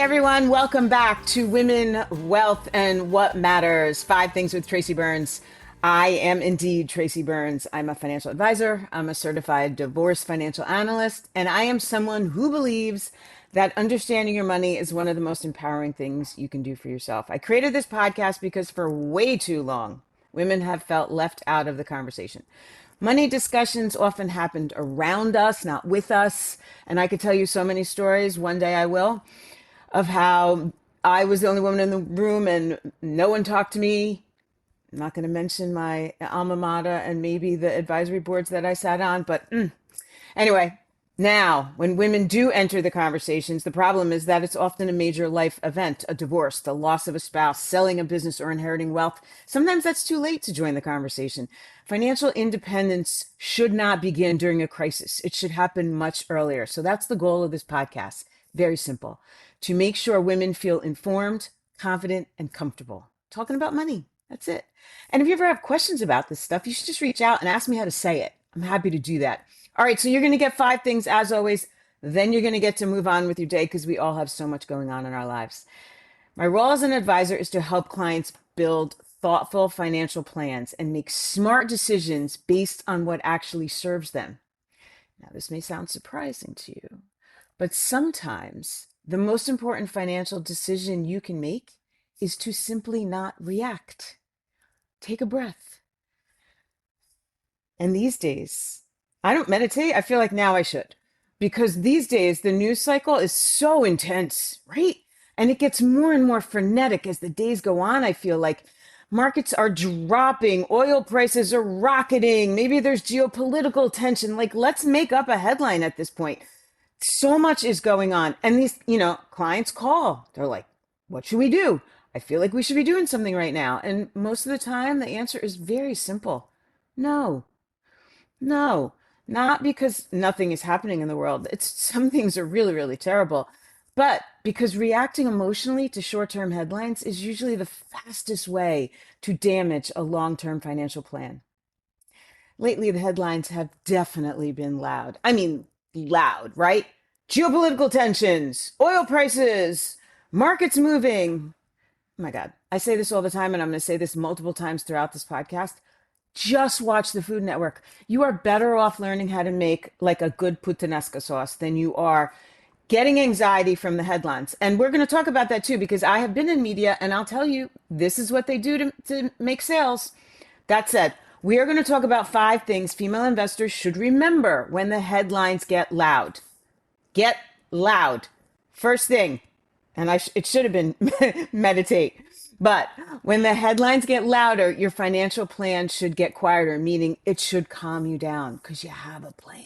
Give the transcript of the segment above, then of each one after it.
Everyone, welcome back to Women, Wealth, and What Matters. 5 Things with Tracy Byrnes. I am indeed Tracy Byrnes. I'm a financial advisor. I'm a certified divorce financial analyst, and I am someone who believes that understanding your money is one of the most empowering things you can do for yourself. I created this podcast because for way too long, women have felt left out of the conversation. Money discussions often happened around us, not with us. And I could tell you so many stories. One day I will, of how I was the only woman in the room and no one talked to me. I'm not going to mention my alma mater and maybe the advisory boards that I sat on, but anyway, now when women do enter the conversations, the problem is that it's often a major life event, a divorce, the loss of a spouse, selling a business, or inheriting wealth. Sometimes that's too late to join the conversation. Financial independence should not begin during a crisis. It should happen much earlier. So that's the goal of this podcast. Very simple. To make sure women feel informed, confident, and comfortable talking about money. That's it. And if you ever have questions about this stuff, you should just reach out and ask me how to say it. I'm happy to do that. All right, so you're going to get 5 things as always. Then you're going to get to move on with your day because we all have so much going on in our lives. My role as an advisor is to help clients build thoughtful financial plans and make smart decisions based on what actually serves them. Now, this may sound surprising to you, but sometimes the most important financial decision you can make is to simply not react. Take a breath. And these days, I don't meditate. I feel like now I should. Because these days, the news cycle is so intense, right? And it gets more and more frenetic as the days go on. I feel like markets are dropping, oil prices are rocketing. Maybe there's geopolitical tension. Like, let's make up a headline at this point. So much is going on. And these, clients call. They're like, what should we do? I feel like we should be doing something right now. And most of the time, the answer is very simple. No, no, not because nothing is happening in the world. It's some things are really, really terrible. But because reacting emotionally to short-term headlines is usually the fastest way to damage a long-term financial plan. Lately, the headlines have definitely been loud. I mean, loud, right? Geopolitical tensions, oil prices, markets moving. Oh my God. I say this all the time, and I'm going to say this multiple times throughout this podcast. Just watch the Food Network. You are better off learning how to make like a good puttanesca sauce than you are getting anxiety from the headlines. And we're going to talk about that too, because I have been in media and I'll tell you, this is what they do to make sales. That said, we are going to talk about 5 things female investors should remember when the headlines get loud. Get loud. First thing, and it should have been meditate. But when the headlines get louder, your financial plan should get quieter, meaning it should calm you down because you have a plan.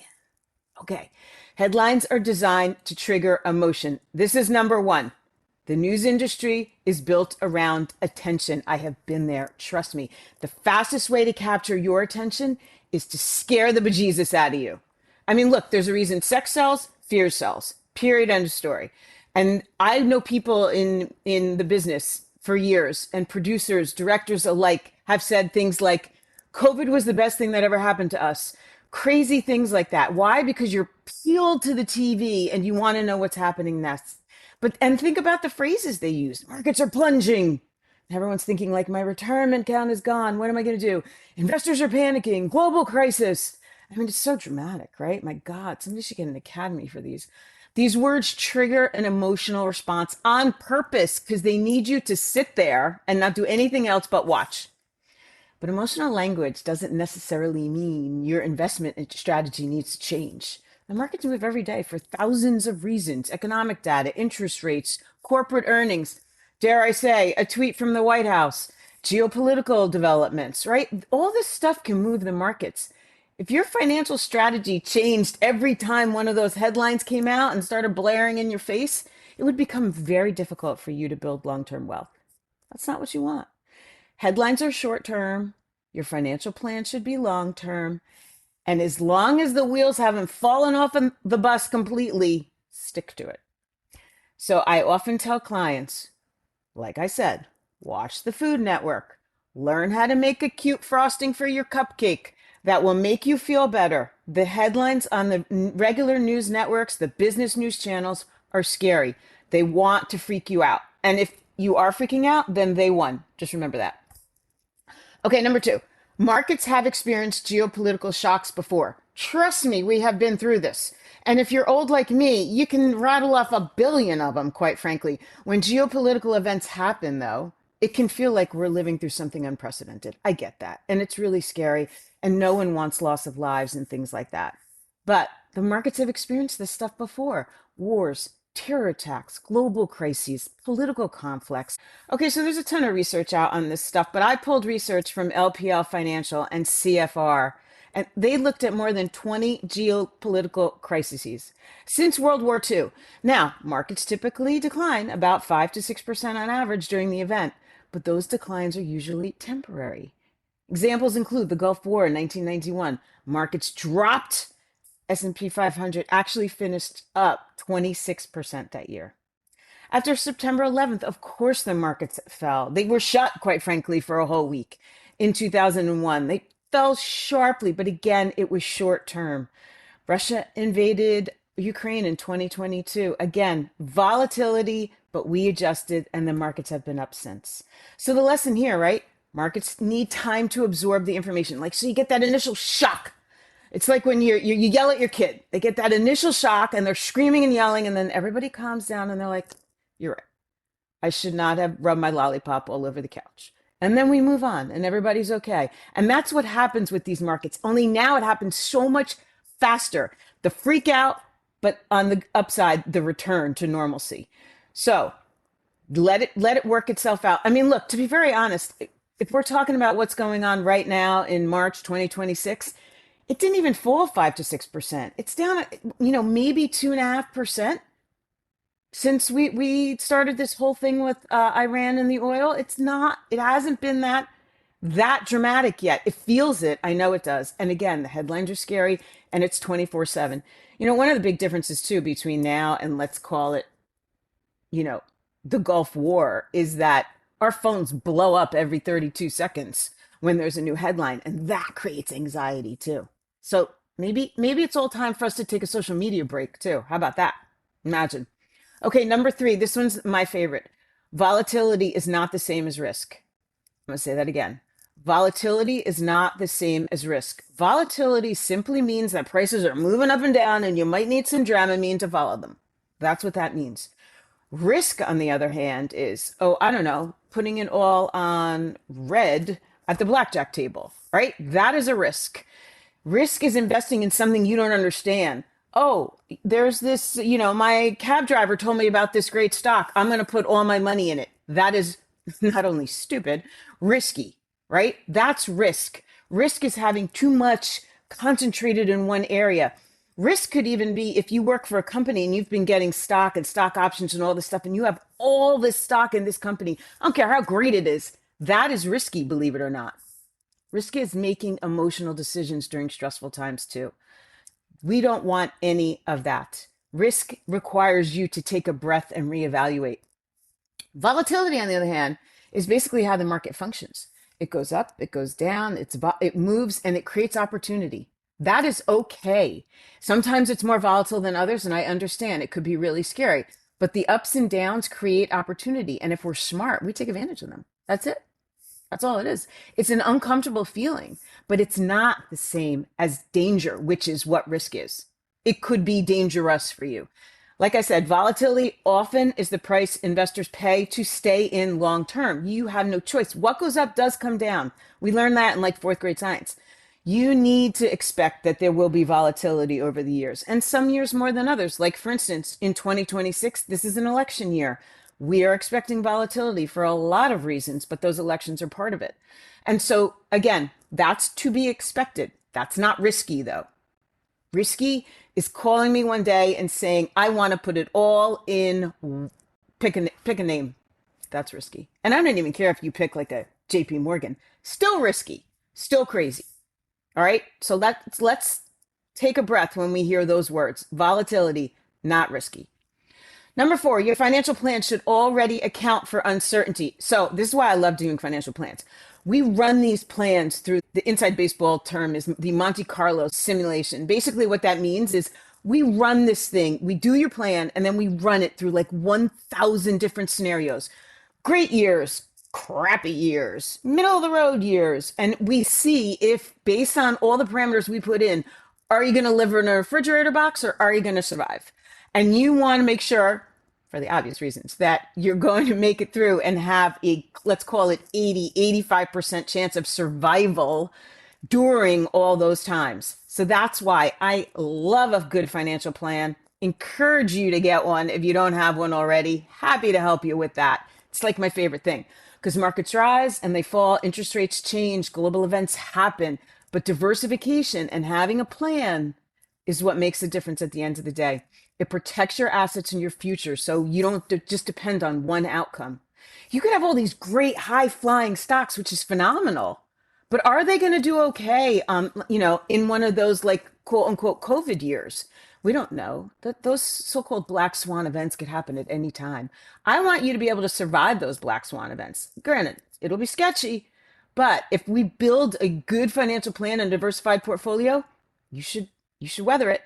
Okay. Headlines are designed to trigger emotion. This is number one. The news industry is built around attention. I have been there. Trust me. The fastest way to capture your attention is to scare the bejesus out of you. I mean, look, there's a reason sex sells, fear sells. Period. End of story. And I know people in the business for years, and producers, directors alike have said things like, COVID was the best thing that ever happened to us. Crazy things like that. Why? Because you're peeled to the TV and you want to know what's happening next. And think about the phrases they use. Markets are plunging. Everyone's thinking like, my retirement account is gone. What am I going to do? Investors are panicking. Global crisis. I mean, it's so dramatic, right? My God, somebody should get an academy for these. These words trigger an emotional response on purpose because they need you to sit there and not do anything else but watch. But emotional language doesn't necessarily mean your investment strategy needs to change. The markets move every day for thousands of reasons: economic data, interest rates, corporate earnings, dare I say, a tweet from the White House, geopolitical developments, right? All this stuff can move the markets. If your financial strategy changed every time one of those headlines came out and started blaring in your face, it would become very difficult for you to build long-term wealth. That's not what you want. Headlines are short-term. Your financial plan should be long-term. And as long as the wheels haven't fallen off the bus completely, stick to it. So I often tell clients, like I said, watch the Food Network. Learn how to make a cute frosting for your cupcake that will make you feel better. The headlines on the regular news networks, the business news channels, are scary. They want to freak you out. And if you are freaking out, then they won. Just remember that. Okay, number two, markets have experienced geopolitical shocks before. Trust me, we have been through this. And if you're old like me, you can rattle off a billion of them, quite frankly. When geopolitical events happen, though, it can feel like we're living through something unprecedented. I get that. And it's really scary. And no one wants loss of lives and things like that. But the markets have experienced this stuff before: wars, terror attacks, global crises, political conflicts. Okay, so there's a ton of research out on this stuff, but I pulled research from LPL Financial and CFR, and they looked at more than 20 geopolitical crises since World War II. Now, markets typically decline about 5 to 6% on average during the event, but those declines are usually temporary. Examples include the Gulf War in 1991. Markets dropped. S&P 500 actually finished up 26% that year. After September 11th, of course, the markets fell. They were shut, quite frankly, for a whole week. In 2001, they fell sharply, but again, it was short term. Russia invaded Ukraine in 2022. Again, volatility, but we adjusted and the markets have been up since. So the lesson here, right? Markets need time to absorb the information. Like, so you get that initial shock. It's like when you yell at your kid. They get that initial shock and they're screaming and yelling, and then everybody calms down and they're like, "You're right. I should not have rubbed my lollipop all over the couch." And then we move on and everybody's okay. And that's what happens with these markets. Only now it happens so much faster. The freak out, but on the upside, the return to normalcy. So let it work itself out. I mean, look, to be very honest, if we're talking about what's going on right now in March 2026, it didn't even fall 5 to 6%. It's down, maybe 2.5% since we started this whole thing with Iran and the oil. It hasn't been that dramatic yet. It feels it. I know it does. And again, the headlines are scary and it's 24/7. One of the big differences too between now and, let's call it, you know, the Gulf War, is that our phones blow up every 32 seconds when there's a new headline, and that creates anxiety too. So maybe it's all time for us to take a social media break too. How about that? Imagine. Okay, number three, this one's my favorite. Volatility is not the same as risk. I'm going to say that again. Volatility is not the same as risk. Volatility simply means that prices are moving up and down and you might need some Dramamine to follow them. That's what that means. Risk, on the other hand, is, oh, I don't know, putting it all on red at the blackjack table, right? That is a risk. Risk is investing in something you don't understand. Oh, there's this, my cab driver told me about this great stock. I'm going to put all my money in it. That is not only stupid, risky, right? That's risk. Risk is having too much concentrated in one area. Risk could even be if you work for a company and you've been getting stock and stock options and all this stuff, and you have all this stock in this company. I don't care how great it is. That is risky, believe it or not. Risk is making emotional decisions during stressful times too. We don't want any of that. Risk requires you to take a breath and reevaluate. Volatility, on the other hand, is basically how the market functions. It goes up, it goes down, it moves, and it creates opportunity. That is okay. Sometimes it's more volatile than others, and I understand it could be really scary. But the ups and downs create opportunity. And if we're smart, we take advantage of them. That's it. That's all it is. It's an uncomfortable feeling, but it's not the same as danger, which is what risk is. It could be dangerous for you. Like I said, volatility often is the price investors pay to stay in long term. You have no choice. What goes up does come down. We learned that in like fourth grade science. You need to expect that there will be volatility over the years, and some years more than others. Like, for instance, in 2026, this is an election year. We are expecting volatility for a lot of reasons, but those elections are part of it. And so, again, that's to be expected. That's not risky, though. Risky is calling me one day and saying, I want to put it all in, pick a name. That's risky. And I don't even care if you pick like a JP Morgan. Still risky, still crazy. All right. So let's take a breath when we hear those words. Volatility, not risky. Number four, your financial plan should already account for uncertainty. So this is why I love doing financial plans. We run these plans through, the inside baseball term is the Monte Carlo simulation. Basically what that means is We run this thing, we do your plan, and then we run it through like 1,000 different scenarios. Great years, crappy years, middle of the road years. And we see if, based on all the parameters we put in, are you going to live in a refrigerator box or are you going to survive? And you want to make sure, for the obvious reasons, that you're going to make it through and have a, let's call it 80, 85% chance of survival during all those times. So that's why I love a good financial plan. Encourage you to get one if you don't have one already. Happy to help you with that. It's like my favorite thing because markets rise and they fall, interest rates change, global events happen. But diversification and having a plan is what makes a difference at the end of the day. It protects your assets and your future so you don't just depend on one outcome. You could have all these great high flying stocks, which is phenomenal. But are they going to do okay? In one of those like quote unquote COVID years, we don't know. That those so-called black swan events could happen at any time. I want you to be able to survive those black swan events. Granted, it'll be sketchy, but if we build a good financial plan and diversified portfolio, you should you should weather it.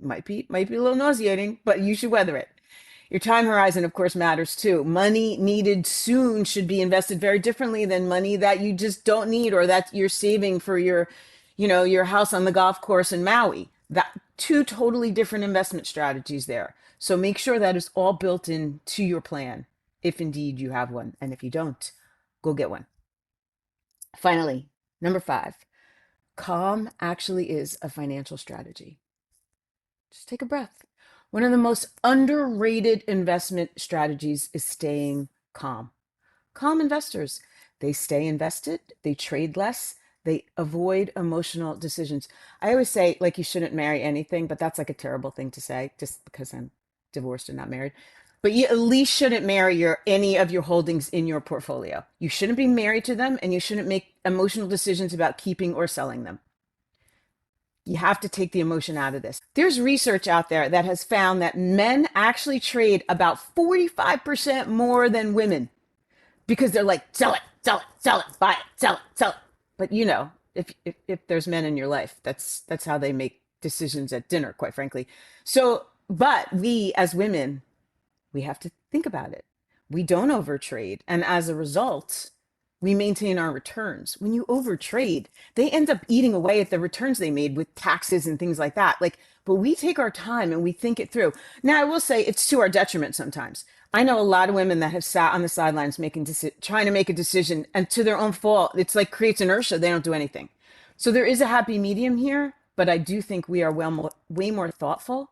Might be a little nauseating, but you should weather it. Your time horizon, of course, matters too. Money needed soon should be invested very differently than money that you just don't need or that you're saving for your house on the golf course in Maui. That two totally different investment strategies there. So make sure that is all built into your plan, if indeed you have one. And if you don't, go get one. Finally, number 5, calm actually is a financial strategy. Just take a breath. One of the most underrated investment strategies is staying calm. Calm investors, they stay invested, they trade less, they avoid emotional decisions. I always say, like, you shouldn't marry anything, but that's like a terrible thing to say just because I'm divorced and not married. But you at least shouldn't marry any of your holdings in your portfolio. You shouldn't be married to them and you shouldn't make emotional decisions about keeping or selling them. You have to take the emotion out of this. There's research out there that has found that men actually trade about 45% more than women because they're like, sell it, sell it, sell it, buy it, sell it, sell it. But if there's men in your life, that's how they make decisions at dinner, quite frankly. So, but we as women, we have to think about it. We don't overtrade. And as a result, we maintain our returns. When you overtrade, they end up eating away at the returns they made with taxes and things like that. But we take our time and we think it through. Now, I will say it's to our detriment sometimes. I know a lot of women that have sat on the sidelines trying to make a decision, and to their own fault, it's like creates inertia. They don't do anything. So there is a happy medium here, but I do think we are way more thoughtful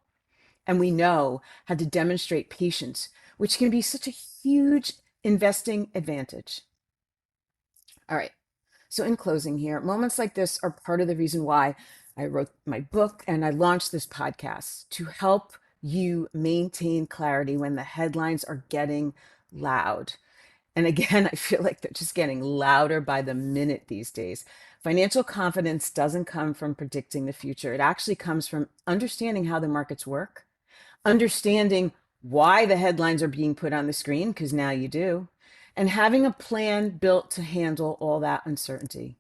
and we know how to demonstrate patience, which can be such a huge investing advantage. All right. So, in closing here, moments like this are part of the reason why I wrote my book and I launched this podcast to help you maintain clarity when the headlines are getting loud. And again, I feel like they're just getting louder by the minute these days. Financial confidence doesn't come from predicting the future, it actually comes from understanding how the markets work, understanding why the headlines are being put on the screen, because now you do, and having a plan built to handle all that uncertainty.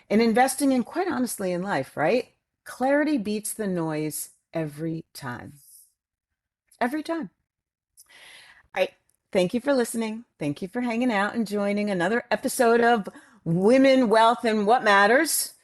And investing in, quite honestly, in life, right? Clarity beats the noise every time. Every time. All right. Thank you for listening. Thank you for hanging out and joining another episode of Women, Wealth, and What Matters.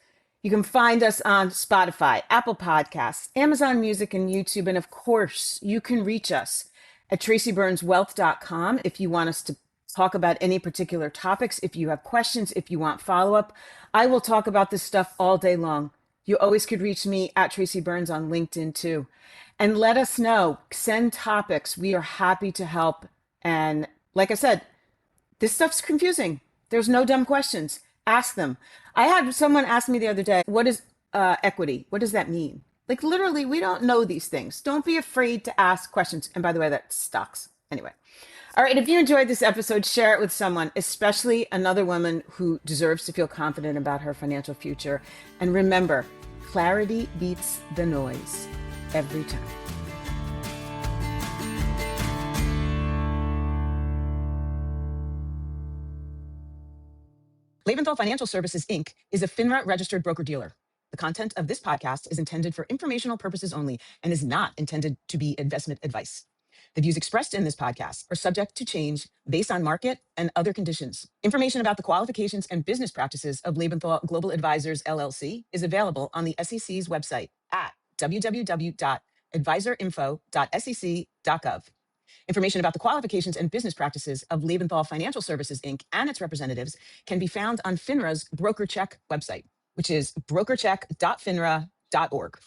You can find us on Spotify, Apple Podcasts, Amazon Music, and YouTube. And of course, you can reach us at tracyburnswealth.com if you want us to talk about any particular topics. If you have questions, if you want follow up, I will talk about this stuff all day long. You always could reach me at Tracy Byrnes on LinkedIn too. And let us know, send topics. We are happy to help. And like I said, this stuff's confusing. There's no dumb questions. Ask them. I had someone ask me the other day, what is equity? What does that mean? Like literally, we don't know these things. Don't be afraid to ask questions. And by the way, that's stocks. Anyway. All right. If you enjoyed this episode, share it with someone, especially another woman who deserves to feel confident about her financial future. And remember, clarity beats the noise every time. Leventhal Financial Services, Inc. is a FINRA registered broker-dealer. The content of this podcast is intended for informational purposes only and is not intended to be investment advice. The views expressed in this podcast are subject to change based on market and other conditions. Information about the qualifications and business practices of Lebenthal Global Advisors LLC is available on the SEC's website at www.advisorinfo.sec.gov. Information about the qualifications and business practices of Lebenthal Financial Services, Inc. and its representatives can be found on FINRA's BrokerCheck website, which is brokercheck.finra.org.